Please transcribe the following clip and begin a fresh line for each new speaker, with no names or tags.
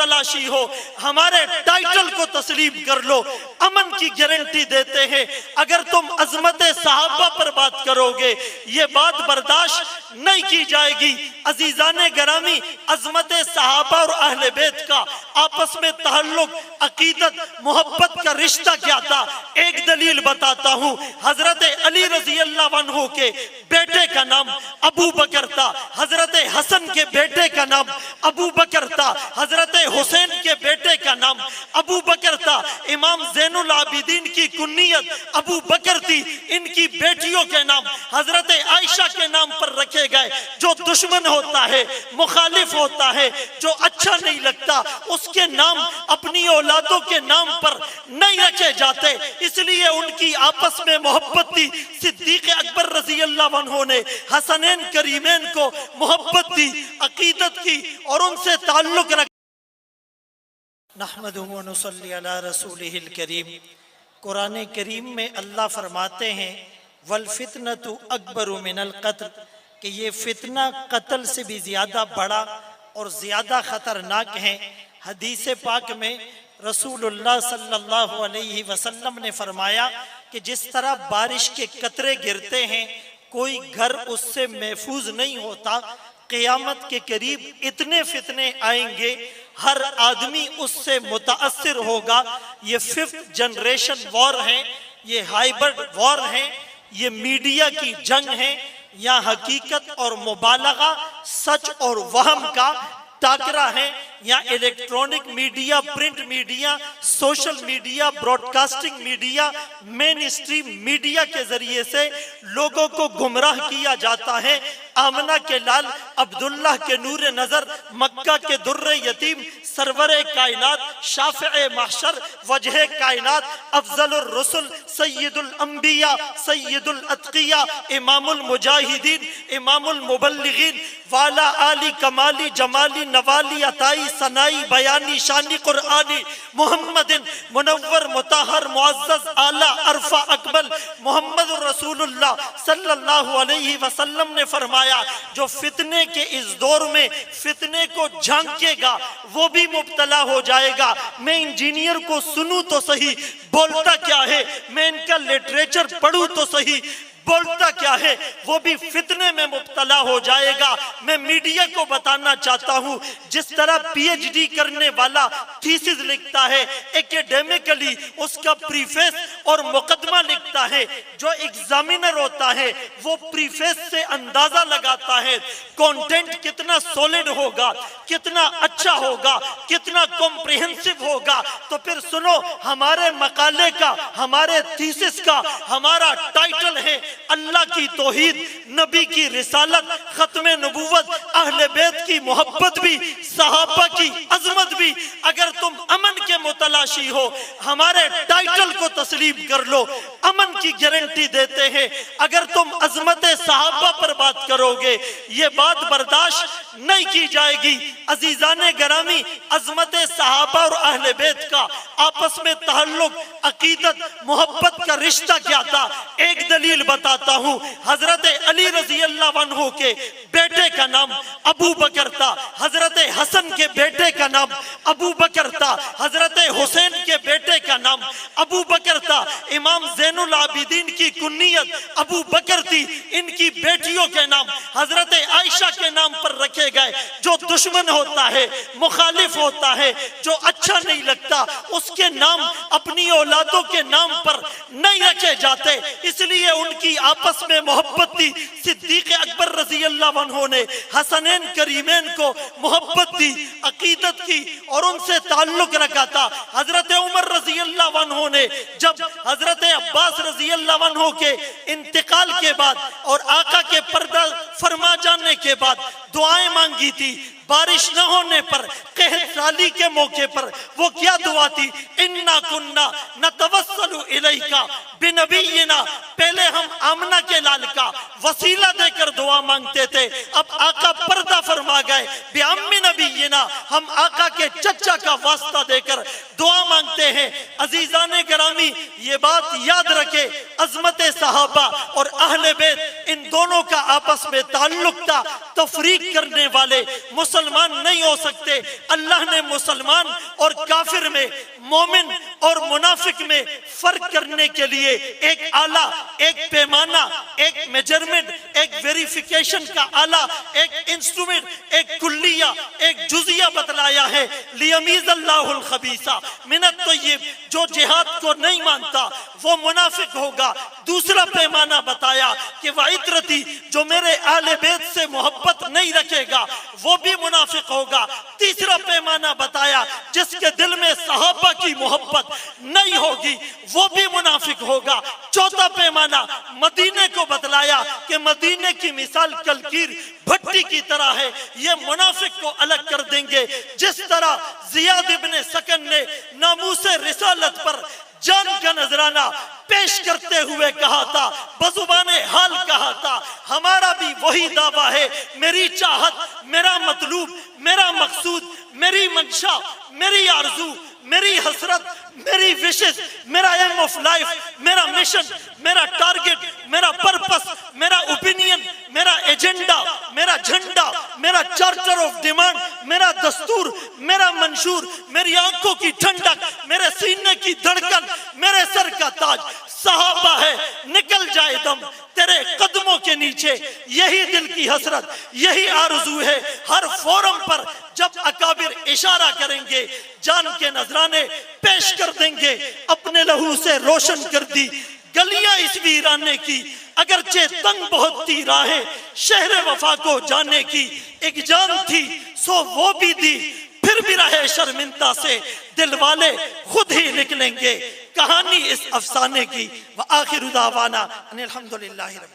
متلاشی ہو ہمارے ٹائٹل کو تسلیم کر لو، امن کی گارنٹی دیتے ہیں۔ اگر تم عظمت صحابہ پر بات کرو گے یہ بات برداشت نہیں کی جائے گی۔ عزیزان گرامی، عظمت صحابہ اور اہل بیت کا آپس میں تعلق، عقیدت، محبت کا رشتہ کیا تھا؟ ایک دلیل بتاتا ہوں۔ حضرت علی رضی اللہ عنہ کے بیٹے کا نام ابو بکر تھا، حضرت حسن کے بیٹے کا نام ابو بکر تھا، حضرت حسین کے بیٹے کا نام ابو بکر تھا۔ امام زین العابدین کی کنیت ابو بکر تھی، ان کی بیٹیوں کے نام حضرت عائشہ کے نام پر رکھے گئے۔ جو دشمن ہوتا ہے، مخالف ہوتا ہے، جو اچھا نہیں لگتا، اس کے نام اپنی اولادوں کے نام پر نہیں رکھے جاتے، اس لیے ان کی آپس میں محبت تھی۔ صدیق اکبر رضی اللہ عنہ نے حسنین کریمین کو محبت دی، عقیدت کی اور ان سے تعلق رکھا۔ نحمدہ و نصلی علی رسولہ الکریم۔ قرآن کریم میں اللہ فرماتے ہیں والفتنة اکبر من القتل، کہ یہ فتنہ قتل سے بھی زیادہ بڑا اور زیادہ خطرناک ہے۔ حدیث پاک میں رسول اللہ صلی اللہ علیہ وسلم نے فرمایا کہ جس طرح بارش کے قطرے گرتے ہیں کوئی گھر اس سے محفوظ نہیں ہوتا، قیامت کے قریب اتنے فتنے آئیں گے ہر آدمی اس سے متاثر ہوگا۔ یہ 5th جنریشن وار ہیں، یہ ہائبرڈ وار ہیں، یہ میڈیا کی جنگ ہے، یا حقیقت اور مبالغہ، سچ اور وہم کا ٹاکرا ہے، یا electronic media, print media, social media, broadcasting media, mainstream media کے ذریعے سے لوگوں کو گمراہ کیا جاتا ہے۔ آمنہ کے لال، عبداللہ کے نور نظر، مکہ کے در یتیم، سرور کائنات، شافع محشر، وجہ کائنات، افضل الرسل، سید الانبیاء، سید الاتقیاء، امام المجاہدین، امام المبلغین، والا آلی کمالی جمالی نوالی عطائی ثنائی بیانی شانی قرآنی، محمد منور مطہر معزز اعلیٰ عرفہ اکمل، محمد رسول اللہ صلی اللہ علیہ وسلم نے فرمایا جو فتنے کے اس دور میں فتنے کو جھانکے گا وہ بھی مبتلا ہو جائے گا۔ میں انجینئر کو سنوں تو صحیح، بولتا کیا ہے، میں ان کا لٹریچر پڑھوں تو صحیح، بولتا کیا ہے، وہ بھی فتنے میں مبتلا ہو جائے گا۔ میں میڈیا کو بتانا چاہتا ہوں جس طرح پی ایچ ڈی کرنے والا تھیسس لکھتا ہے، ایکیڈیمکلی اس کا پریفیس اور مقدمہ لکھتا ہے، جو ایگزامینر ہوتا ہے وہ پریفیس سے اندازہ لگاتا ہے کانٹینٹ کتنا سولڈ ہوگا، کتنا اچھا ہوگا، کتنا کمپریہنسو ہوگا۔ تو پھر سنو، ہمارے مقالے کا، ہمارے تھیسس کا ہمارا ٹائٹل ہے اللہ کی توحید، نبی کی رسالت، ختم نبوت، اہل بیت کی محبت بھی، صحابہ کی عظمت بھی۔ اگر تم امن کے متلاشی ہو ہمارے ٹائٹل کو تسلیم کر لو، امن کی گارنٹی دیتے ہیں۔ اگر تم عظمت صحابہ پر بات کرو گے یہ بات برداشت نہیں کی جائے گی۔ عزیزان گرامی، عظمت صحابہ اور اہل بیت کا آپس میں تعلق، عقیدت، محبت کا رشتہ کیا تھا؟ ایک دلیل بتاتا ہوں۔ حضرت علی رضی اللہ عنہ کے بیٹے کا نام ابو بکر تھا، حضرت حسن کے بیٹے کا نام ابو بکر تھا، حضرت حسین کے بیٹے کا نام ابو بکر تھا۔ امام زین العابدین کی کنیت ابو بکر تھی، ان کی بیٹیوں کے نام حضرت عائشہ کے نام پر رکھے گئے۔ جو دشمن ہوتا ہے، مخالف ہوتا ہے، جو اچھا نہیں لگتا، اس کے نام اپنی اولادوں کے نام پر نہیں رکھے جاتے، اس لیے ان کی آپس میں محبت تھی۔ صدیق اکبر رضی اللہ عنہ نے حسنین کریمین کو محبت دی، عقیدت کی اور ان سے تعلق رکھا تھا۔ حضرت عمر رضی اللہ عنہ نے جب حضرت عباس رضی اللہ عنہ کے انتقال کے بعد اور آقا کے پردہ فرما جانے کے بعد دعائیں مانگی تھی، بارش نہ ہونے پر، قحط سالی کے موقع پر، وہ کیا دعا تھی؟ اِنَّا كُنَّا نَتَوَسَّلُ إِلَيْكَ بِنَبِيِّنَا۔ پہلے ہم آمنہ کے لال کا وسیلہ دے کر دعا مانگتے تھے، اب آقا پردہ فرما گئے، بِعَمِّ نَبِيِّنَا، ہم آقا کے چچا کا واسطہ دے کر دعا مانگتے ہیں۔ عزیزان گرامی، یہ بات یاد رکھے، عظمت صحابہ اور اہل بیت ان دونوں کا آپس میں تعلق تھا۔ تفریق کرنے والے مسلمان مسلمان نہیں ہو سکتے۔ اللہ نے مسلمان اور کافر میں، مومن اور منافق میں فرق کرنے کے لیے ایک آلہ، ایک پیمانہ، ایک میجرمنٹ، ایک ویریفیکیشن کا آلہ، ایک انسٹرومنٹ، ایک کلیہ، ایک جزیہ بتلایا ہے۔ لیمیز اللہ الخبیث من الطیب، جو جہاد کو نہیں مانتا وہ منافق ہوگا۔ دوسرا پیمانہ بتایا کہ وعطرتی، جو میرے اہل بیت سے محبت نہیں رکھے گا وہ بھی منافق ہوگا۔ تیسرا پیمانہ بتایا جس کے دل میں صحابہ کی محبت نہیں ہوگی وہ بھی منافق ہوگا۔ چوتھا پیمانہ مدینے کو بتلایا کہ مدینے کی مثال کلکیر بھٹی کی طرح ہے، یہ منافق کو الگ کر دیں گے۔ جس طرح زیاد ابن سکن نے ناموس رسالت پر جان کا نذرانہ پیش کرتے ہوئے کہا تھا، بزبان حال کہا تھا، ہمارا بھی وہی دعویٰ ہے۔ میری چاہت، میرا مطلوب، میرا مقصود، میری منشا، میری آرزو، میری حسرت، میری وشز، میرا ایم آف لائف، میرا مشن، میرا ٹارگٹ، میرا پرپس، میرا اوپینین، میرا ایجنڈا، میرا جھنڈا، میرا چارٹر آف ڈیمانڈ، میرا دستور، میرا منشور، میری آنکھوں کی ٹھنڈک، میرے سینے کی دھڑکن، میرے سر کا تاج صحابہ ہے۔ نکل جائے دم تیرے قدموں کے نیچے، یہی دل کی حسرت، یہی آرزو ہے۔ ہر فورم پر جب اکابر اشارہ کریں گے، جان کے نذرانے پیش کر دیں گے۔ اپنے لہو سے روشن کر دی گلیاں اس ویرانے کی، اگرچہ تنگ بہت تھی راہیں شہر وفا کو جانے کی۔ ایک جان تھی سو وہ بھی دی، پھر بھی رہے شرمندہ سے دل والے خود ہی نکلیں گے۔ کہانی اس افسانے کی۔ وآخر دعوانا ان الحمدللہ رب